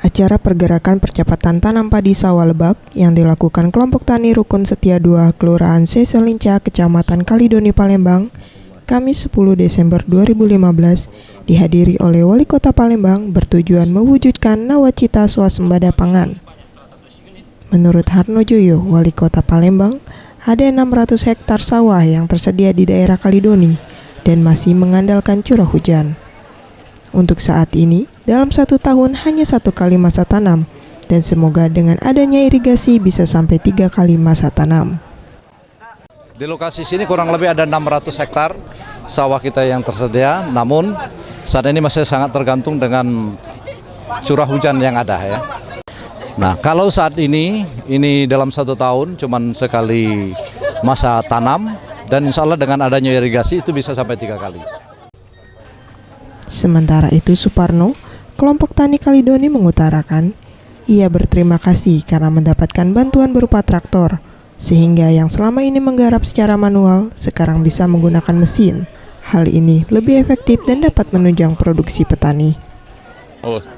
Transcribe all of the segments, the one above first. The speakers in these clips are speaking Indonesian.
Acara pergerakan percepatan tanam padi sawah Lebak yang dilakukan kelompok tani Rukun Setia 2 Kelurahan Seselinca, Kecamatan Kalidoni, Palembang, Kamis 10 Desember 2015 dihadiri oleh Wali Kota Palembang bertujuan mewujudkan nawacita swasembada pangan. Menurut Harno Joyo, Wali Kota Palembang, ada 600 hektar sawah yang tersedia di daerah Kalidoni dan masih mengandalkan curah hujan. Untuk saat ini, dalam 1 tahun hanya 1 kali masa tanam, dan semoga dengan adanya irigasi bisa sampai 3 kali masa tanam. Di lokasi sini kurang lebih ada 600 hektar sawah kita yang tersedia, namun saat ini masih sangat tergantung dengan curah hujan yang ada ya. Nah, kalau saat ini dalam 1 tahun cuman sekali masa tanam, dan insya Allah dengan adanya irigasi itu bisa sampai 3 kali. Sementara itu Suparno, kelompok tani Kalidoni mengutarakan, ia berterima kasih karena mendapatkan bantuan berupa traktor, sehingga yang selama ini menggarap secara manual sekarang bisa menggunakan mesin. Hal ini lebih efektif dan dapat menunjang produksi petani.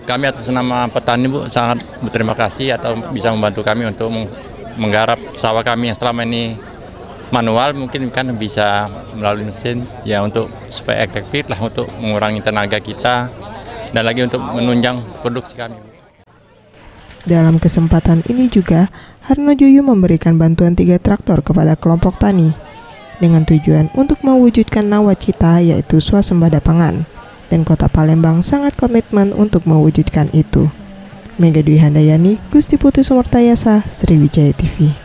Kami atas nama petani Bu sangat berterima kasih atau bisa membantu kami untuk menggarap sawah kami yang selama ini manual, mungkin kan bisa melalui mesin ya, untuk supaya efektif lah untuk mengurangi tenaga kita dan lagi untuk menunjang produksi kami. Dalam kesempatan ini juga Harno Joyo memberikan bantuan 3 traktor kepada kelompok tani dengan tujuan untuk mewujudkan nawacita yaitu swasembada pangan, dan Kota Palembang sangat komitmen untuk mewujudkan itu. Mega Dwi Handayani, Gusti Putu Sumertayasa, Sriwijaya TV.